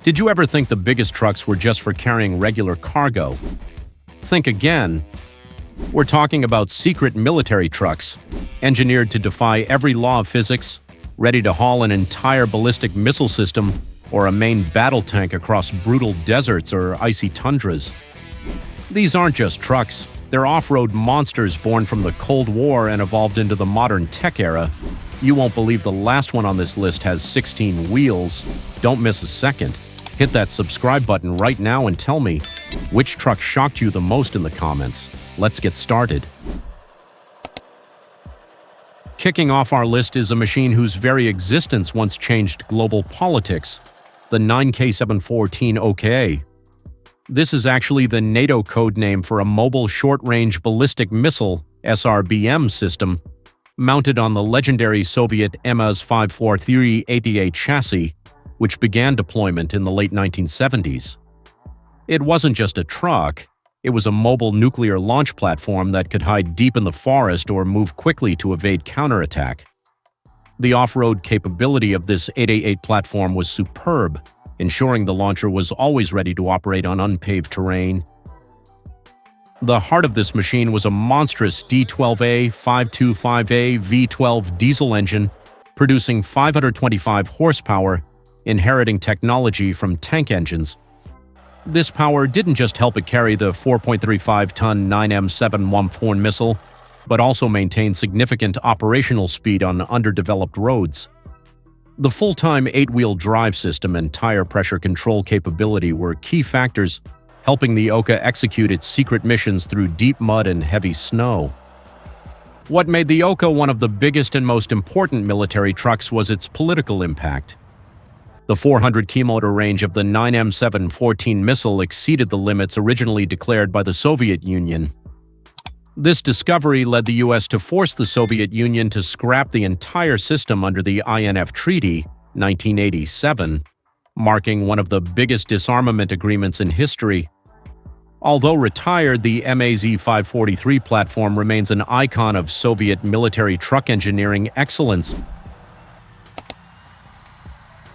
Did you ever think the biggest trucks were just for carrying regular cargo? Think again. We're talking about secret military trucks, engineered to defy every law of physics, ready to haul an entire ballistic missile system or a main battle tank across brutal deserts or icy tundras. These aren't just trucks, they're off-road monsters born from the Cold War and evolved into the modern tech era. You won't believe the last one on this list has 16 wheels. Don't miss a second. Hit that subscribe button right now and tell me, which truck shocked you the most in the comments? Let's get started. Kicking off our list is a machine whose very existence once changed global politics, the 9K714 OKA. This is actually the NATO code name for a mobile short-range ballistic missile SRBM system mounted on the legendary Soviet MS-543 chassis, which began deployment in the late 1970s. It wasn't just a truck, it was a mobile nuclear launch platform that could hide deep in the forest or move quickly to evade counterattack. The off-road capability of this 888 platform was superb, ensuring the launcher was always ready to operate on unpaved terrain. The heart of this machine was a monstrous D12A 525A V12 diesel engine, producing 525 horsepower, inheriting technology from tank engines. This power didn't just help it carry the 4.35-ton 9M714 missile, but also maintain significant operational speed on underdeveloped roads. The full-time 8-wheel drive system and tire pressure control capability were key factors helping the OKA execute its secret missions through deep mud and heavy snow. What made the OKA one of the biggest and most important military trucks was its political impact. The 400-kilometer range of the 9M714 missile exceeded the limits originally declared by the Soviet Union. This discovery led the U.S. to force the Soviet Union to scrap the entire system under the INF Treaty, 1987, marking one of the biggest disarmament agreements in history. Although retired, the MAZ-543 platform remains an icon of Soviet military truck engineering excellence.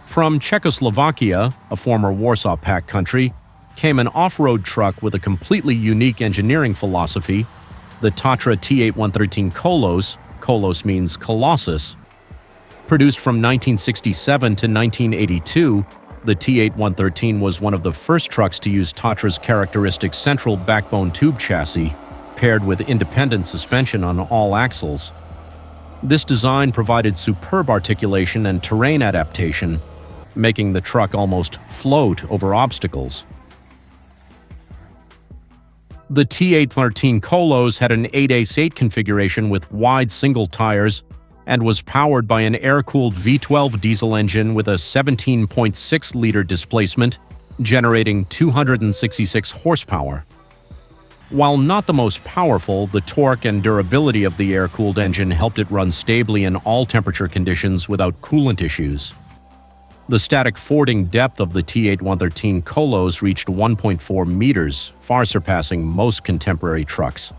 From Czechoslovakia, a former Warsaw Pact country, came an off-road truck with a completely unique engineering philosophy, the Tatra T8113 Kolos. Kolos means Colossus. Produced from 1967 to 1982, the T8113 was one of the first trucks to use Tatra's characteristic central backbone tube chassis, paired with independent suspension on all axles. This design provided superb articulation and terrain adaptation, making the truck almost float over obstacles. The T813 Kolos had an 8-ace-8 configuration with wide single tires and was powered by an air-cooled V12 diesel engine with a 17.6-liter displacement, generating 266 horsepower. While not the most powerful, the torque and durability of the air-cooled engine helped it run stably in all temperature conditions without coolant issues. The static fording depth of the T8113 Kolos reached 1.4 meters, far surpassing most contemporary trucks.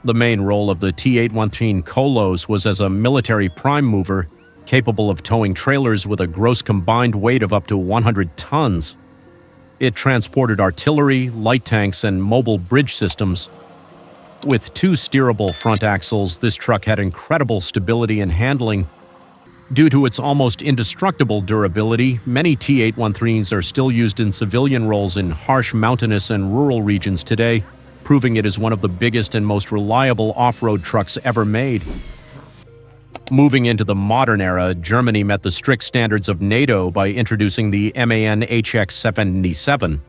The main role of the T8113 Kolos was as a military prime mover, capable of towing trailers with a gross combined weight of up to 100 tons. It transported artillery, light tanks, and mobile bridge systems. With two steerable front axles, this truck had incredible stability and handling. Due to its almost indestructible durability, many T813s are still used in civilian roles in harsh mountainous and rural regions today, proving it is one of the biggest and most reliable off-road trucks ever made. Moving into the modern era, Germany met the strict standards of NATO by introducing the MAN HX-77.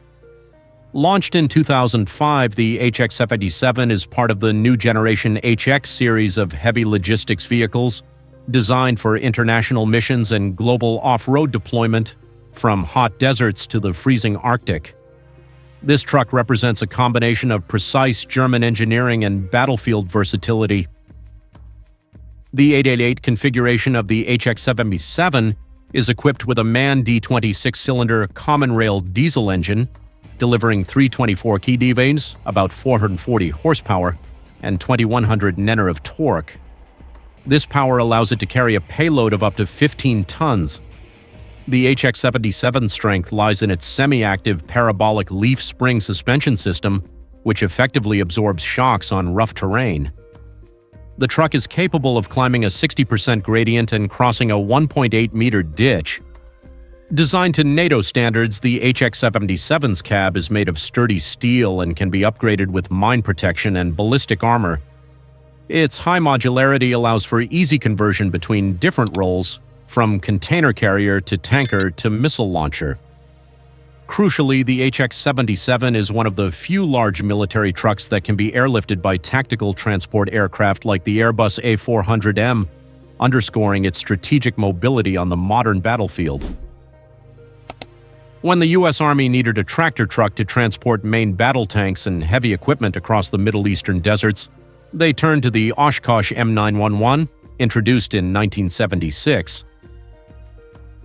Launched in 2005, the HX-77 is part of the new generation HX series of heavy logistics vehicles, designed for international missions and global off-road deployment, from hot deserts to the freezing Arctic. This truck represents a combination of precise German engineering and battlefield versatility. The 888 configuration of the HX-77 is equipped with a MAN D20 6-cylinder common rail diesel engine, delivering 324 kW, about 440 horsepower, and 2100 Nm of torque. This power allows it to carry a payload of up to 15 tons. The HX-77's strength lies in its semi-active parabolic leaf spring suspension system, which effectively absorbs shocks on rough terrain. The truck is capable of climbing a 60% gradient and crossing a 1.8-meter ditch. Designed to NATO standards, the HX-77's cab is made of sturdy steel and can be upgraded with mine protection and ballistic armor. Its high modularity allows for easy conversion between different roles, from container carrier to tanker to missile launcher. Crucially, the HX-77 is one of the few large military trucks that can be airlifted by tactical transport aircraft like the Airbus A400M, underscoring its strategic mobility on the modern battlefield. When the U.S. Army needed a tractor truck to transport main battle tanks and heavy equipment across the Middle Eastern deserts, they turned to the Oshkosh M911, introduced in 1976.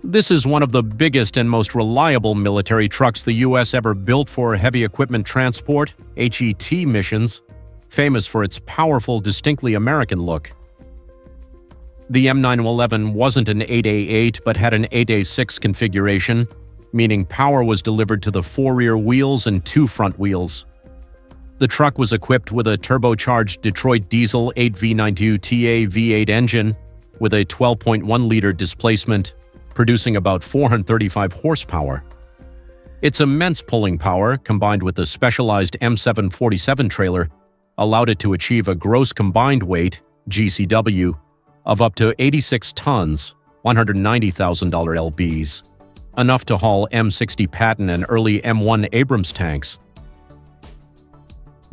This is one of the biggest and most reliable military trucks the U.S. ever built for heavy equipment transport, HET missions, famous for its powerful, distinctly American look. The M911 wasn't an 8A8 but had an 8A6 configuration, meaning power was delivered to the 4 rear wheels and 2 front wheels. The truck was equipped with a turbocharged Detroit diesel 8V92TA V8 engine with a 12.1-liter displacement, producing about 435 horsepower. Its immense pulling power, combined with the specialized M747 trailer, allowed it to achieve a gross combined weight, GCW, of up to 86 tons, $190,000 lbs, enough to haul M60 Patton and early M1 Abrams tanks.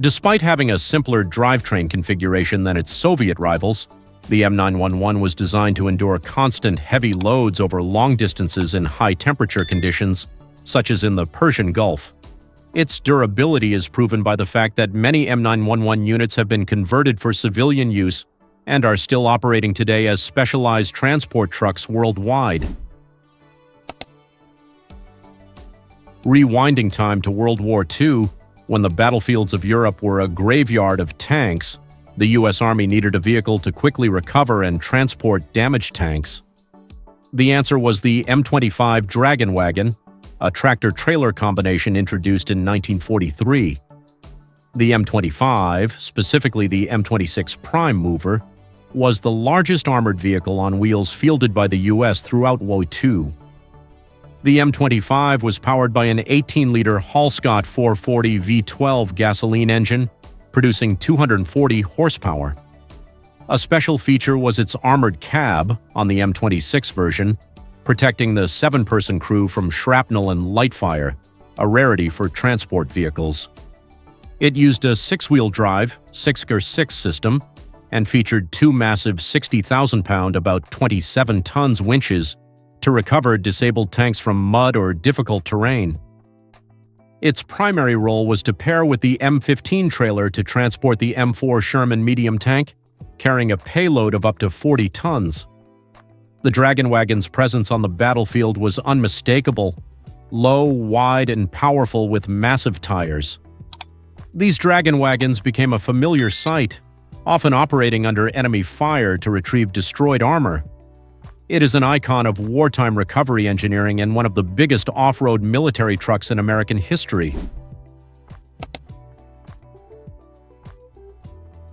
Despite having a simpler drivetrain configuration than its Soviet rivals, the M911 was designed to endure constant heavy loads over long distances in high-temperature conditions, such as in the Persian Gulf. Its durability is proven by the fact that many M911 units have been converted for civilian use and are still operating today as specialized transport trucks worldwide. Rewinding time to World War II, when the battlefields of Europe were a graveyard of tanks, the U.S. Army needed a vehicle to quickly recover and transport damaged tanks. The answer was the M25 Dragon Wagon, a tractor-trailer combination introduced in 1943. The M25, specifically the M26 Prime Mover, was the largest armored vehicle on wheels fielded by the U.S. throughout World War II. The M25 was powered by an 18-liter Hall-Scott 440 V12 gasoline engine, producing 240 horsepower. A special feature was its armored cab on the M26 version, protecting the 7-person crew from shrapnel and light fire, a rarity for transport vehicles. It used a 6-wheel drive, 6x6 system, and featured 2 massive 60,000-pound, about 27 tons winches to recover disabled tanks from mud or difficult terrain. Its primary role was to pair with the M15 trailer to transport the M4 Sherman medium tank, carrying a payload of up to 40 tons. The Dragon Wagon's presence on the battlefield was unmistakable, low, wide, and powerful with massive tires. These Dragon Wagons became a familiar sight, often operating under enemy fire to retrieve destroyed armor. It is an icon of wartime recovery engineering and one of the biggest off-road military trucks in American history.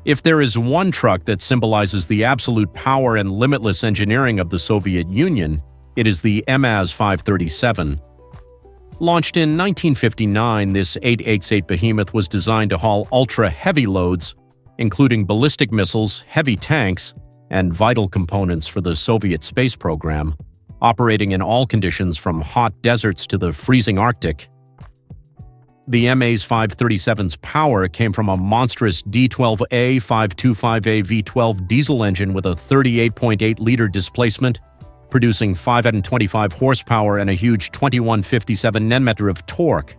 If there is one truck that symbolizes the absolute power and limitless engineering of the Soviet Union, it is the MAZ 537. Launched in 1959, this 8x8 behemoth was designed to haul ultra-heavy loads, including ballistic missiles, heavy tanks, and vital components for the Soviet space program, operating in all conditions from hot deserts to the freezing Arctic. The MAZ 537's power came from a monstrous D12A 525A V12 diesel engine with a 38.8-liter displacement, producing 525 horsepower and a huge 2157 Nm of torque.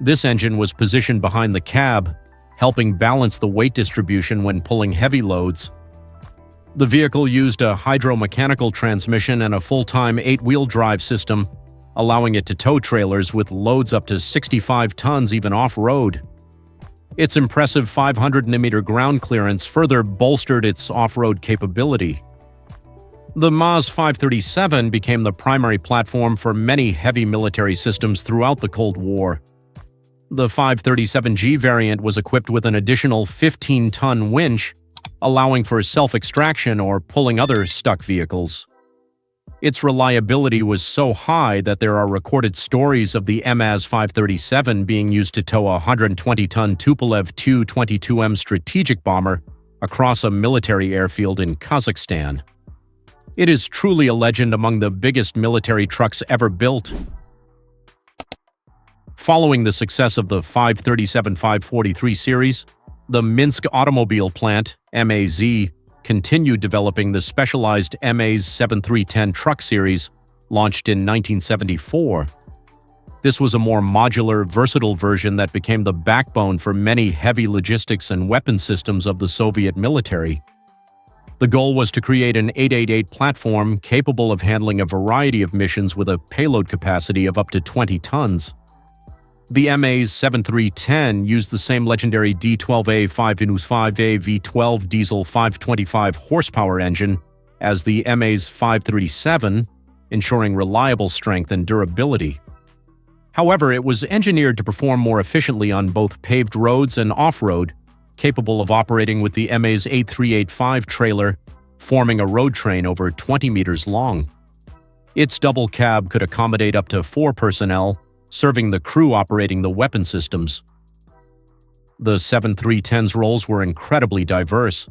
This engine was positioned behind the cab, helping balance the weight distribution when pulling heavy loads. The vehicle used a hydromechanical transmission and a full-time 8-wheel drive system, allowing it to tow trailers with loads up to 65 tons even off-road. Its impressive 500-mm ground clearance further bolstered its off-road capability. The MAZ 537 became the primary platform for many heavy military systems throughout the Cold War. The 537G variant was equipped with an additional 15-ton winch, allowing for self-extraction or pulling other stuck vehicles. Its reliability was so high that there are recorded stories of the MAZ 537 being used to tow a 120-ton Tupolev Tu-22M strategic bomber across a military airfield in Kazakhstan. It is truly a legend among the biggest military trucks ever built. Following the success of the 537-543 series, the Minsk Automobile Plant, MAZ, continued developing the specialized MAZ 7310 truck series, launched in 1974. This was a more modular, versatile version that became the backbone for many heavy logistics and weapon systems of the Soviet military. The goal was to create an 888 platform capable of handling a variety of missions with a payload capacity of up to 20 tons. The MAZ 7310 used the same legendary D12A 5-5A V12 diesel 525 horsepower engine as the MAZ 537, ensuring reliable strength and durability. However, it was engineered to perform more efficiently on both paved roads and off-road, capable of operating with the MAZ 8385 trailer, forming a road train over 20 meters long. Its double cab could accommodate up to 4 personnel, serving the crew operating the weapon systems. The 7310's roles were incredibly diverse.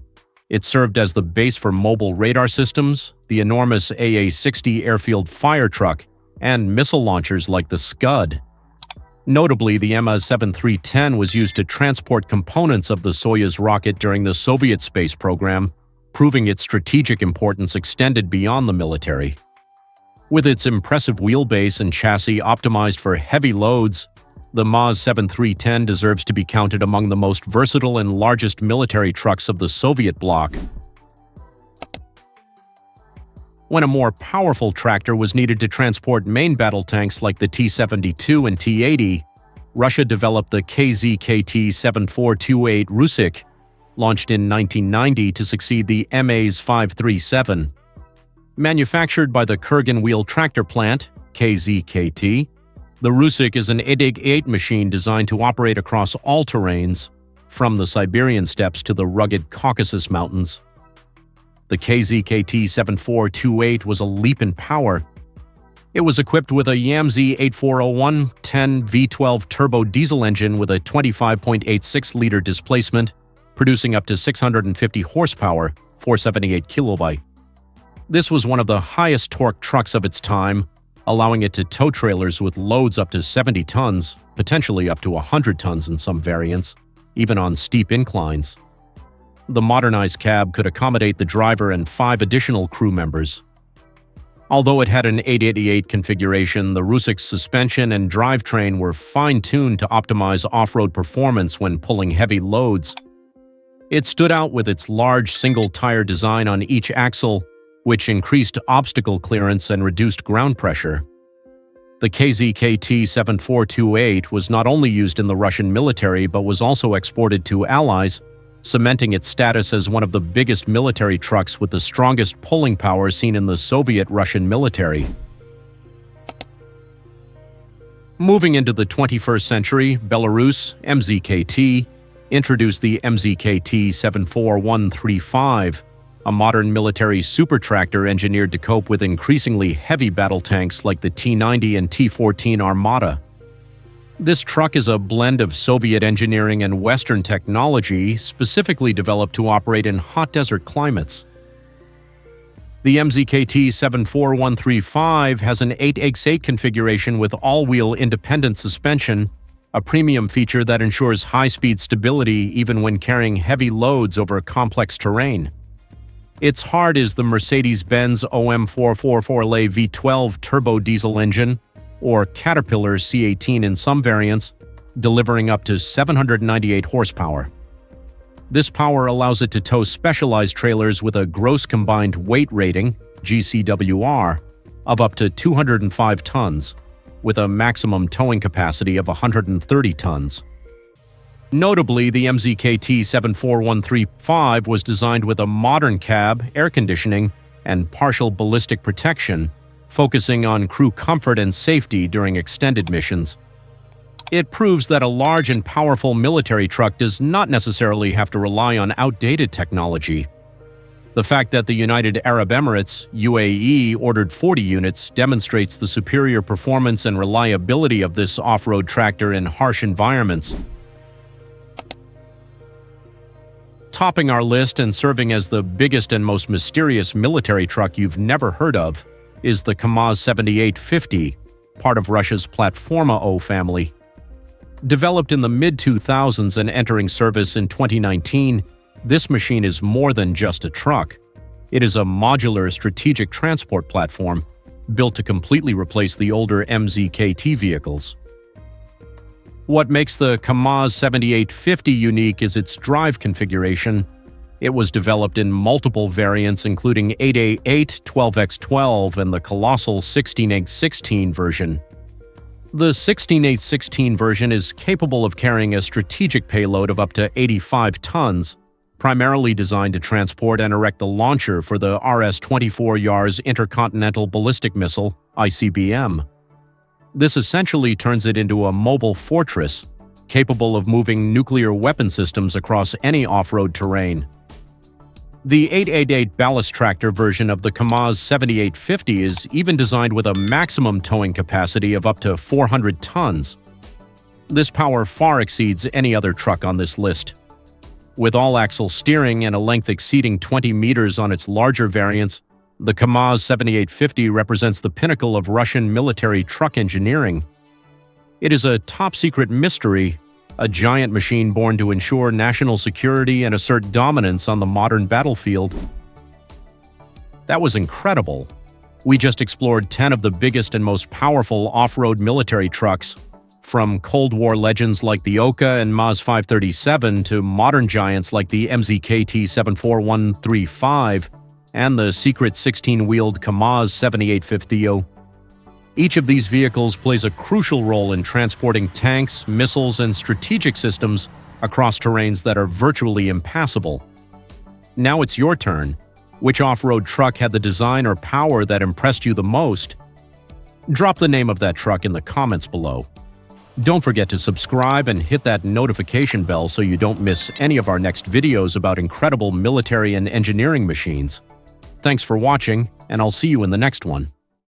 It served as the base for mobile radar systems, the enormous AA-60 airfield fire truck, and missile launchers like the Scud. Notably, the MAZ 7310 was used to transport components of the Soyuz rocket during the Soviet space program, proving its strategic importance extended beyond the military. With its impressive wheelbase and chassis optimized for heavy loads, the MAZ 7310 deserves to be counted among the most versatile and largest military trucks of the Soviet bloc. When a more powerful tractor was needed to transport main battle tanks like the T-72 and T-80, Russia developed the KZKT-7428 Rusik, launched in 1990 to succeed the MAZ 537. Manufactured by the Kurgan Wheel Tractor Plant, KZKT, the Rusik is an 888 machine designed to operate across all terrains, from the Siberian steppes to the rugged Caucasus Mountains. The KZKT-7428 was a leap in power. It was equipped with a YAMZ 8401-10 V12 turbo diesel engine with a 25.86-liter displacement, producing up to 650 horsepower, 478 kilowatt. This was one of the highest torque trucks of its time, allowing it to tow trailers with loads up to 70 tons, potentially up to 100 tons in some variants, even on steep inclines. The modernized cab could accommodate the driver and 5 additional crew members. Although it had an 888 configuration, the Rusik's suspension and drivetrain were fine-tuned to optimize off-road performance when pulling heavy loads. It stood out with its large single-tire design on each axle, which increased obstacle clearance and reduced ground pressure. The KZKT-7428 was not only used in the Russian military but was also exported to allies, cementing its status as one of the biggest military trucks with the strongest pulling power seen in the Soviet-Russian military. Moving into the 21st century, Belarus, MZKT, introduced the MZKT-74135, a modern military super-tractor engineered to cope with increasingly heavy battle tanks like the T-90 and T-14 Armata. This truck is a blend of Soviet engineering and Western technology, specifically developed to operate in hot desert climates. The MZKT-74135 has an 8x8 configuration with all-wheel independent suspension, a premium feature that ensures high-speed stability even when carrying heavy loads over complex terrain. Its heart is the Mercedes-Benz OM444LA V12 turbo diesel engine, or Caterpillar C18 in some variants, delivering up to 798 horsepower. This power allows it to tow specialized trailers with a gross combined weight rating, GCWR, of up to 205 tons, with a maximum towing capacity of 130 tons. Notably, the MZKT-74135 was designed with a modern cab, air conditioning, and partial ballistic protection, focusing on crew comfort and safety during extended missions. It proves that a large and powerful military truck does not necessarily have to rely on outdated technology. The fact that the United Arab Emirates, UAE, ordered 40 units demonstrates the superior performance and reliability of this off-road tractor in harsh environments. Topping our list and serving as the biggest and most mysterious military truck you've never heard of is the KAMAZ 7850, part of Russia's Platforma O family. Developed in the mid-2000s and entering service in 2019, this machine is more than just a truck. It is a modular strategic transport platform built to completely replace the older MZKT vehicles. What makes the KAMAZ 7850 unique is its drive configuration. It was developed in multiple variants including 8A8, 12X12, and the colossal 16X16 version. The 16X16 version is capable of carrying a strategic payload of up to 85 tons, primarily designed to transport and erect the launcher for the RS-24 Yars Intercontinental Ballistic Missile, ICBM. This essentially turns it into a mobile fortress, capable of moving nuclear weapon systems across any off-road terrain. The 888 ballast tractor version of the KAMAZ 7850 is even designed with a maximum towing capacity of up to 400 tons. This power far exceeds any other truck on this list. With all-axle steering and a length exceeding 20 meters on its larger variants, the KAMAZ 7850 represents the pinnacle of Russian military truck engineering. It is a top-secret mystery, a giant machine born to ensure national security and assert dominance on the modern battlefield. That was incredible. We just explored 10 of the biggest and most powerful off-road military trucks, from Cold War legends like the Oka and Maz 537 to modern giants like the MZKT 74135 and the secret 16-wheeled KAMAZ 7850. Each of these vehicles plays a crucial role in transporting tanks, missiles, and strategic systems across terrains that are virtually impassable. Now it's your turn. Which off-road truck had the design or power that impressed you the most? Drop the name of that truck in the comments below. Don't forget to subscribe and hit that notification bell so you don't miss any of our next videos about incredible military and engineering machines. Thanks for watching, and I'll see you in the next one.